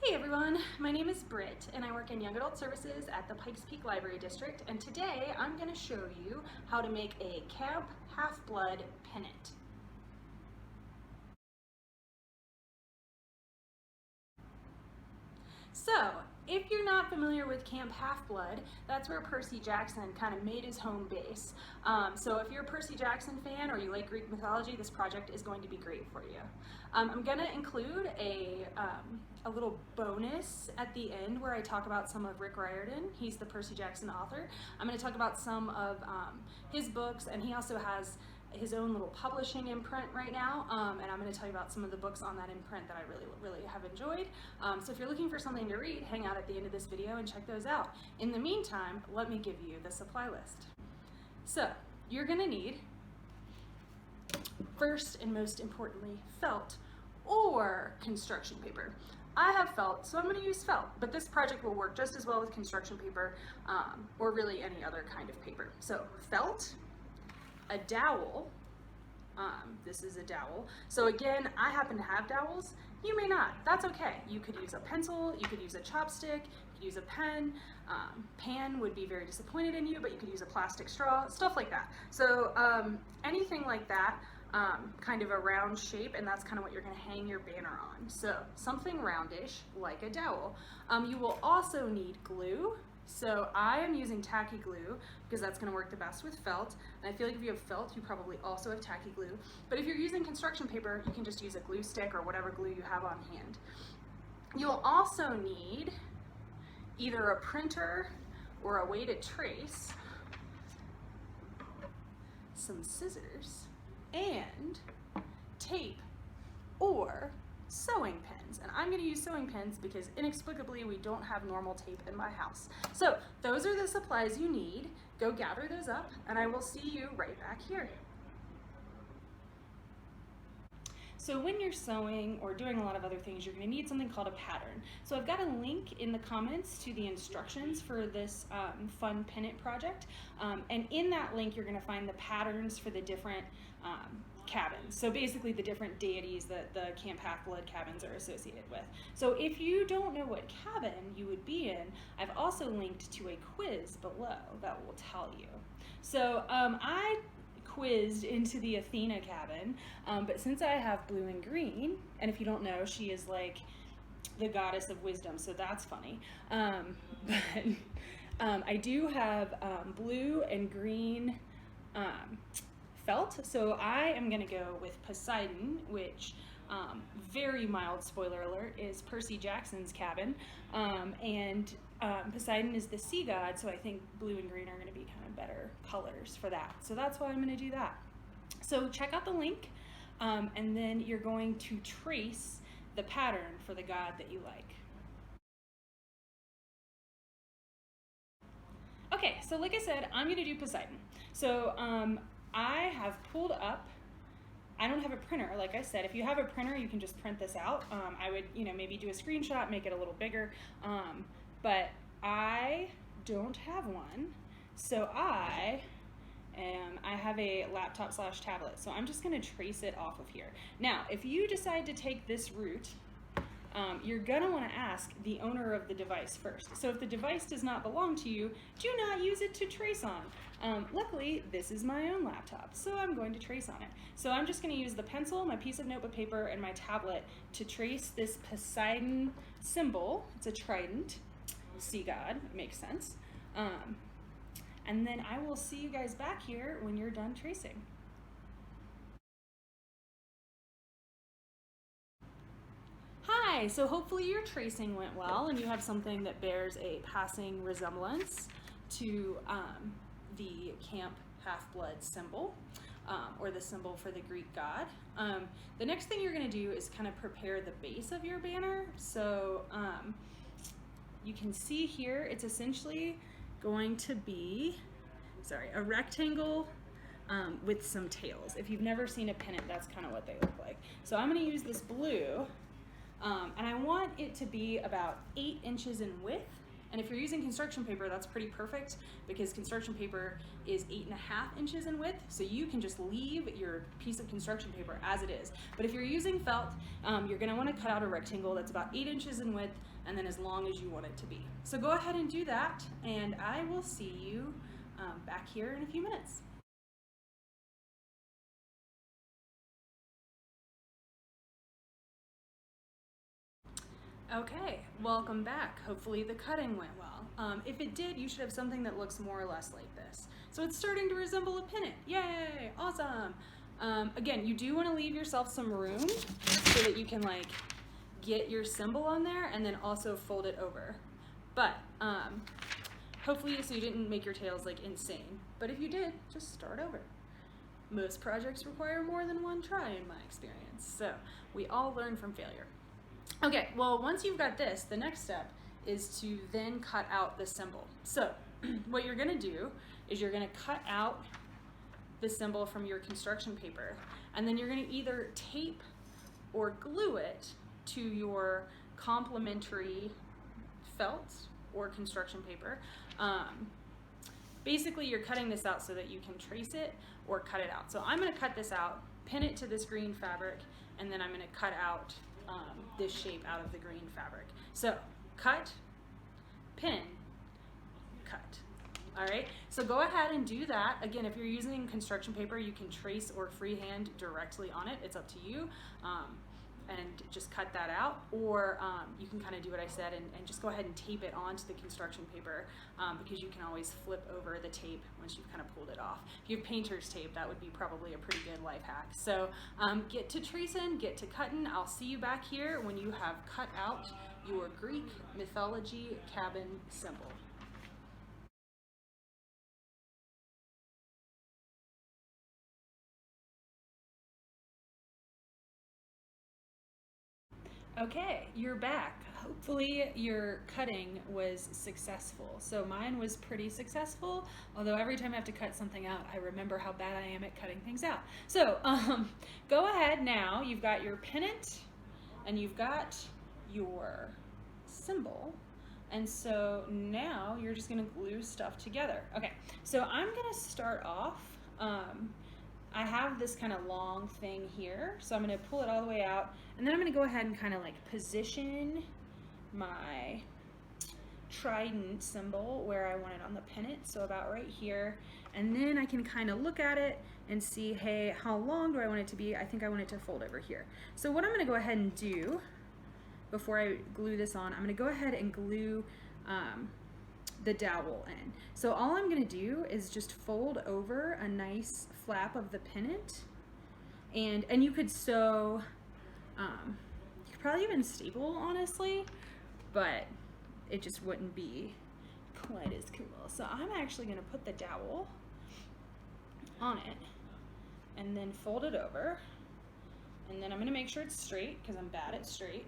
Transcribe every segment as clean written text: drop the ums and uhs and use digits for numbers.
Hey everyone, my name is Britt and I work in Young Adult Services at the Pikes Peak Library District, and today I'm going to show you how to make a Camp Half-Blood pennant. So, if you're not familiar with Camp Half-Blood, that's where Percy Jackson kind of made his home base. So if you're a Percy Jackson fan or you like Greek mythology, this project is going to be great for you. I'm going to include a little bonus at the end where I talk about some of Rick Riordan. He's the Percy Jackson author. I'm going to talk about some of his books, and he also has his own little publishing imprint right now, and I'm going to tell you about some of the books on that imprint that I really have enjoyed. So if you're looking for something to read, hang out at the end of this video and check those out. In the meantime, let me give you the supply list. So you're going to need, first and most importantly, felt or construction paper. I have felt, so I'm going to use felt, but this project will work just as well with construction paper or really any other kind of paper. So felt, a dowel. This is a dowel. So again, I happen to have dowels. You may not. That's okay. You could use a pencil, you could use a chopstick, you could use a pen. Pan would be very disappointed in you, but you could use a plastic straw, stuff like that. So anything like that, kind of a round shape, and that's kind of what you're going to hang your banner on. So something roundish like a dowel. You will also need glue. So I am using tacky glue because that's going to work the best with felt, and I feel like if you have felt, you probably also have tacky glue. But if you're using construction paper, you can just use a glue stick or whatever glue you have on hand. You'll also need either a printer or a way to trace, some scissors, and tape or sewing pins. And I'm going to use sewing pins because inexplicably we don't have normal tape in my house. So those are the supplies you need. Go gather those up and I will see you right back here. So when you're sewing or doing a lot of other things, you're going to need something called a pattern. So I've got a link in the comments to the instructions for this fun pennant project. And in that link, you're going to find the patterns for the different cabins. So basically the different deities that the Camp Half-Blood cabins are associated with. So if you don't know what cabin you would be in, I've also linked to a quiz below that will tell you. So I quizzed into the Athena cabin, but since I have blue and green, and if you don't know, she is like the goddess of wisdom, so that's funny. I do have blue and green felt, so I am gonna go with Poseidon, which very mild spoiler alert is Percy Jackson's cabin, and Poseidon is the sea god, so I think blue and green are going to be kind of better colors for that. So that's why I'm going to do that. So check out the link, and then you're going to trace the pattern for the god that you like. Okay, so like I said, I'm going to do Poseidon. So I have pulled up, I don't have a printer, like I said. If you have a printer, you can just print this out. I would, maybe do a screenshot, make it a little bigger, but I don't have one, so I have a laptop/tablet, so I'm just going to trace it off of here. Now, if you decide to take this route, you're going to want to ask the owner of the device first. So if the device does not belong to you, do not use it to trace on. Luckily, this is my own laptop, so I'm going to trace on it. So I'm just going to use the pencil, my piece of notebook paper, and my tablet to trace this Poseidon symbol. It's a trident, sea god, it makes sense. And then I will see you guys back here when you're done tracing. Hi, so hopefully your tracing went well and you have something that bears a passing resemblance to the Camp Half-Blood symbol, or the symbol for the Greek god. The next thing you're going to do is kind of prepare the base of your banner. So you can see here, it's essentially going to be, a rectangle with some tails. If you've never seen a pennant, that's kind of what they look like. So I'm going to use this blue, and I want it to be about 8 inches in width And if you're using construction paper, that's pretty perfect because construction paper is 8.5 inches in width, so you can just leave your piece of construction paper as it is. But if you're using felt, you're gonna wanna cut out a rectangle that's about 8 inches in width and then as long as you want it to be. So go ahead and do that, and I will see you back here in a few minutes. Okay, welcome back. Hopefully the cutting went well. If it did, you should have something that looks more or less like this. So it's starting to resemble a pennant. Yay, awesome. Again, you do want to leave yourself some room so that you can like get your symbol on there and then also fold it over. But hopefully, so you didn't make your tails like insane. But if you did, just start over. Most projects require more than one try in my experience. So we all learn from failure. Okay, well, once you've got this, the next step is to then cut out the symbol. So what you're gonna do is you're gonna cut out the symbol from your construction paper, and then you're gonna either tape or glue it to your complementary felt or construction paper. Basically, you're cutting this out so that you can trace it or cut it out. So I'm gonna cut this out, pin it to this green fabric, and then I'm gonna cut out this shape out of the green fabric. So cut, pin, cut. All right, so go ahead and do that. Again, if you're using construction paper, you can trace or freehand directly on it. It's up to you. And just cut that out, or you can kind of do what I said and just go ahead and tape it onto the construction paper because you can always flip over the tape once you've kind of pulled it off. If you have painter's tape, that would be probably a pretty good life hack. So get to tracing, get to cutting. I'll see you back here when you have cut out your Greek mythology cabin symbol. Okay, you're back. Hopefully your cutting was successful. So mine was pretty successful, although every time I have to cut something out, I remember how bad I am at cutting things out. So go ahead now, you've got your pennant and you've got your symbol. And so now you're just gonna glue stuff together. Okay, so I'm gonna start off, I have this kind of long thing here, so I'm going to pull it all the way out, and then I'm going to go ahead and kind of like position my trident symbol where I want it on the pennant, so about right here, and then I can kind of look at it and see, hey, how long do I want it to be? I think I want it to fold over here. So what I'm going to go ahead and do before I glue this on, I'm going to go ahead and glue the dowel in. So all I'm going to do is just fold over a nice flap of the pennant, and you could sew, you could probably even staple, honestly, but it just wouldn't be quite as cool. So I'm actually going to put the dowel on it and then fold it over, and then I'm going to make sure it's straight because I'm bad at straight,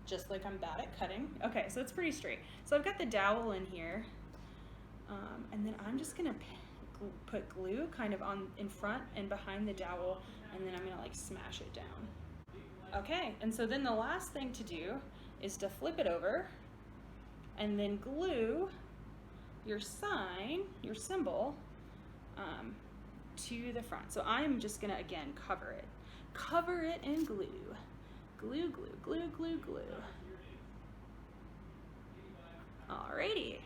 just like I'm bad at cutting. Okay, so it's pretty straight. So I've got the dowel in here, and then I'm just gonna put glue kind of on in front and behind the dowel, and then I'm gonna like smash it down. Okay, and so then the last thing to do is to flip it over and then glue your sign, your symbol, to the front. So I'm just gonna, again, cover it in glue. Glue, glue, glue, glue, glue. Alrighty.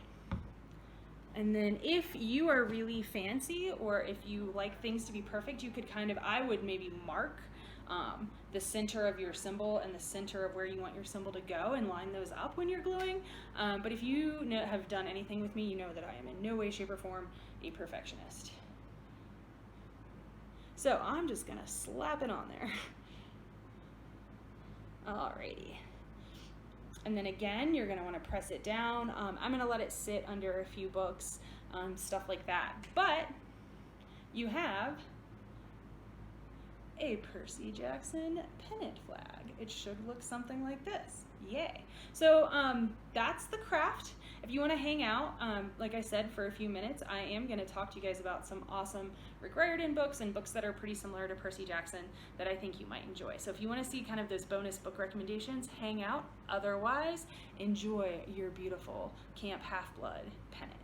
And then if you are really fancy, or if you like things to be perfect, you could kind of, I would maybe mark the center of your symbol and the center of where you want your symbol to go and line those up when you're gluing. But if you have done anything with me, you know that I am in no way, shape, or form a perfectionist. So I'm just gonna slap it on there. Alrighty. And then again, you're gonna wanna press it down. I'm gonna let it sit under a few books, stuff like that. But you have a Percy Jackson pennant flag. It should look something like this. Yay. So that's the craft. if you want to hang out, like I said, for a few minutes, I am going to talk to you guys about some awesome Rick Riordan books and books that are pretty similar to Percy Jackson that I think you might enjoy. So if you want to see kind of those bonus book recommendations, hang out. Otherwise, enjoy your beautiful Camp Half-Blood pennant.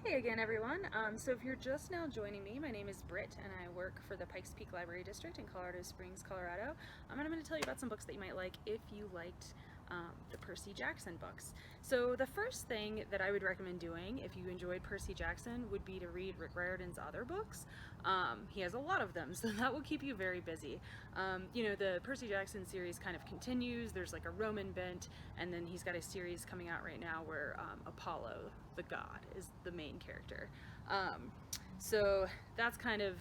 Hey again, everyone. So if you're just now joining me, my name is Britt and I work for the Pikes Peak Library District in Colorado Springs, Colorado. And I'm going to tell you about some books that you might like if you liked the Percy Jackson books. So the first thing that I would recommend doing if you enjoyed Percy Jackson would be to read Rick Riordan's other books. He has a lot of them, so that will keep you very busy. You know, the Percy Jackson series kind of continues. There's like a Roman bent, and then he's got a series coming out right now where Apollo, the god, is the main character. So that's kind of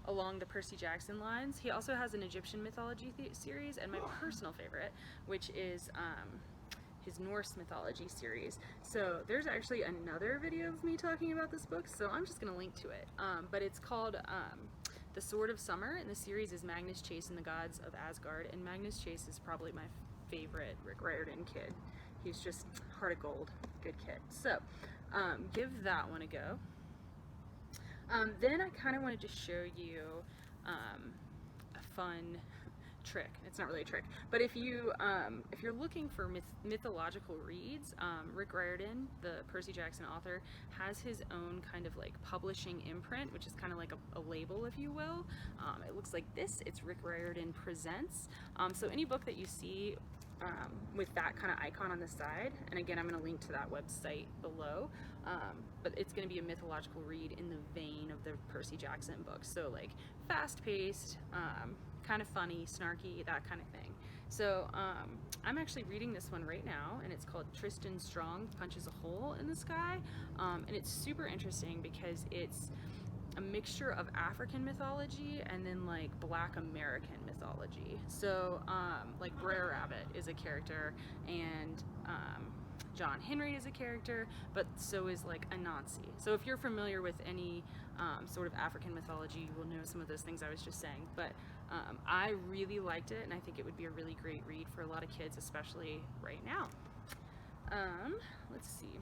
along the Percy Jackson lines. He also has an Egyptian mythology series, and my personal favorite, which is his Norse mythology series. So there's actually another video of me talking about this book, so I'm just going to link to it. But it's called The Sword of Summer, and the series is Magnus Chase and the Gods of Asgard, and Magnus Chase is probably my favorite Rick Riordan kid. He's just heart of gold, good kid. So give that one a go. Then I kind of wanted to show you a fun trick. It's not really a trick, but if you're looking for mythological reads, Rick Riordan, the Percy Jackson author, has his own kind of like publishing imprint, which is kind of like a label, if you will. It looks like this. It's Rick Riordan Presents. So any book that you see with that kind of icon on the side, and again I'm going to link to that website below, but it's going to be a mythological read in the vein of the Percy Jackson books, so like fast-paced, kind of funny, snarky, that kind of thing. So I'm actually reading this one right now, and it's called Tristan Strong Punches a Hole in the Sky, and it's super interesting because it's a mixture of African mythology and then like Black American mythology. So like Brer Rabbit is a character, and John Henry is a character, but so is like Anansi. So if you're familiar with any sort of African mythology, you will know some of those things I was just saying. But I really liked it, and I think it would be a really great read for a lot of kids, especially right now. Let's see.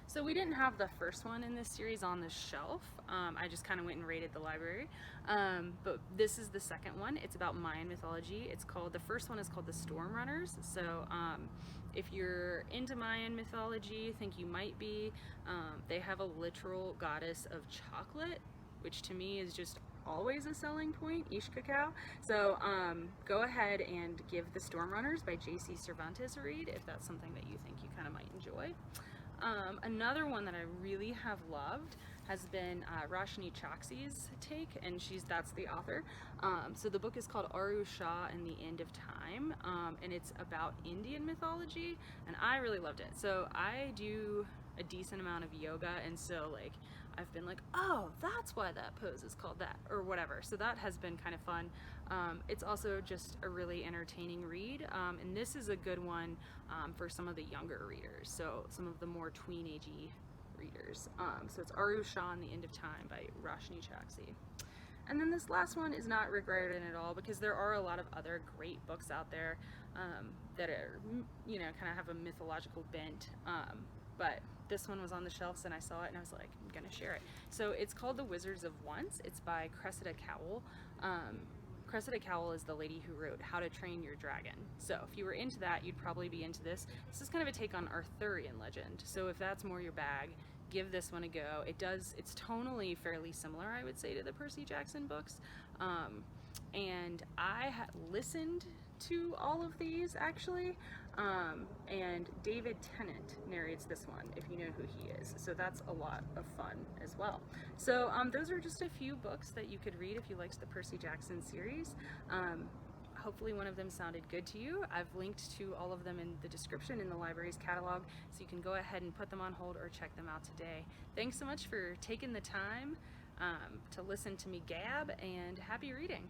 So we didn't have the first one in this series on the shelf. I just kind of went and raided the library. But this is the second one. It's about Mayan mythology. The first one is called The Storm Runners. So if you're into Mayan mythology, think you might be, they have a literal goddess of chocolate, which to me is just always a selling point, Ish Cacao. So go ahead and give The Storm Runners by J.C. Cervantes a read if that's something that you think you kind of might enjoy. Another one that I really have loved has been Roshni Chaksi's take, and that's the author. So the book is called Aru Shah and the End of Time, and it's about Indian mythology, and I really loved it. So I do a decent amount of yoga, and so like I've been like, oh, that's why that pose is called that, or whatever. So that has been kind of fun. It's also just a really entertaining read, and this is a good one for some of the younger readers, so some of the more tween-agey readers. So it's Aru Shah and the End of Time by Roshni Chaksi. And then this last one is not Rick Riordan at all, because there are a lot of other great books out there that are, you know, kind of have a mythological bent. But this one was on the shelves and I saw it and I was like, I'm gonna share it. So it's called The Wizards of Once. It's by Cressida Cowell. Cressida Cowell is the lady who wrote How to Train Your Dragon. So if you were into that, you'd probably be into this. This is kind of a take on Arthurian legend. So if that's more your bag, give this one a go. It's tonally fairly similar, I would say, to the Percy Jackson books. And I listened to all of these actually, and David Tennant narrates this one, if you know who he is. So that's a lot of fun as well. So those are just a few books that you could read if you liked the Percy Jackson series. Hopefully one of them sounded good to you. I've linked to all of them in the description in the library's catalog, so you can go ahead and put them on hold or check them out today. Thanks so much for taking the time to listen to me gab, and happy reading.